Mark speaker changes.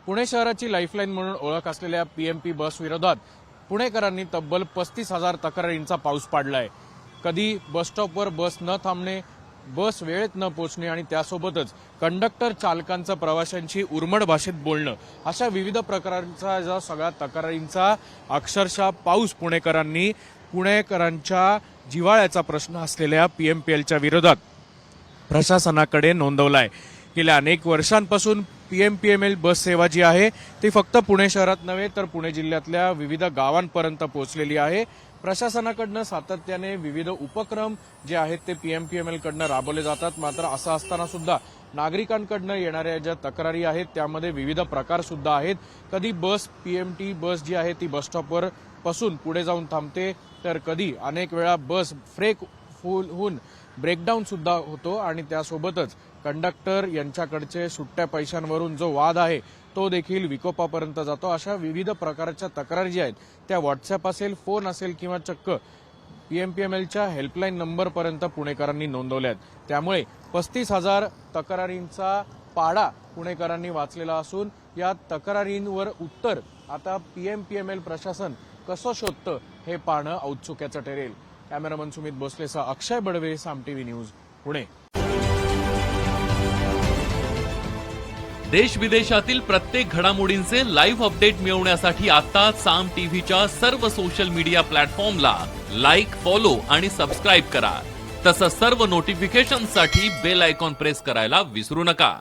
Speaker 1: पुणे शहराची लाईफलाईन म्हणून ओळख असलेल्या पीएमपी बस विरोधात पुणेकरांनी तब्बल 35,000 तक्रारींचा पाऊस पाडलाय। कधी बस स्टॉपवर बस न थांबणे, बस वेळेत न पोहोचणे आणि त्यासोबतच कंडक्टर चालकांचं प्रवाशांशी उर्मट भाषेत बोलणं, अशा विविध प्रकारचा जो सगळ्या तक्रारींचा अक्षरशः पाऊस पुणेकरांच्या जिव्हाळ्याचा प्रश्न असलेल्या पीएमपीएलच्या विरोधात प्रशासनाकडे नोंदवलाय। गेल्या अनेक वर्षांपासून पीएमपीएमएल बस सेवा जी आहे ती फक्त पुणे शहरात नव्हे तर पुणे जिल्ह्यातल्या विविध गावांपर्यंत पोहोचलेली आहे। प्रशासनाकडनं सातत्याने विविध उपक्रम जे आहेत ते पीएमपीएमएल कडनं राबवले जातात। मात्र असं असताना सुद्धा नागरिकांकडनं येणाऱ्या ज्या तक्रारी आहेत त्यामध्ये विविध प्रकार सुद्धा आहेत। कधी बस पीएमटी बस जी आहे ती बस स्टॉपवर पासून पुढे जाऊन थांबते, तर कधी अनेक वेळा बस ब्रेक फुल होऊन ब्रेकडाऊन सुद्धा होतो आणि त्यासोबतच कंडक्टर यांच्याकडचे सुट्ट्या पैशांवरून जो वाद आहे तो देखील विकोपापर्यंत जातो। अशा विविध प्रकारच्या तक्रारी ज्या आहेत त्या व्हॉट्सअप असेल, फोन असेल किंवा चक्क पीएमपीएमएलच्या हेल्पलाईन नंबरपर्यंत पुणेकरांनी नोंदवल्यात। त्यामुळे 35,000 तक्रारींचा पाडा पुणेकरांनी वाचलेला असून या तक्रारींवर उत्तर आता पीएमपीएमएल प्रशासन कसं शोधतं हे पाहणं औत्सुक्याचं ठरेल। कॅमेरामन सुमित भोसलेसह अक्षय बडवे, साम टीव्ही न्यूज, पुणे।
Speaker 2: देश विदेशातील प्रत्येक घडामोडींचे लाईव्ह अपडेट मिळवण्यासाठी आता साम टीव्हीच्या सर्व सोशल मीडिया प्लॅटफॉर्मला लाईक, फॉलो आणि सबस्क्राईब करा। तसंच सर्व नोटिफिकेशनसाठी बेल आयकॉन प्रेस करायला विसरू नका।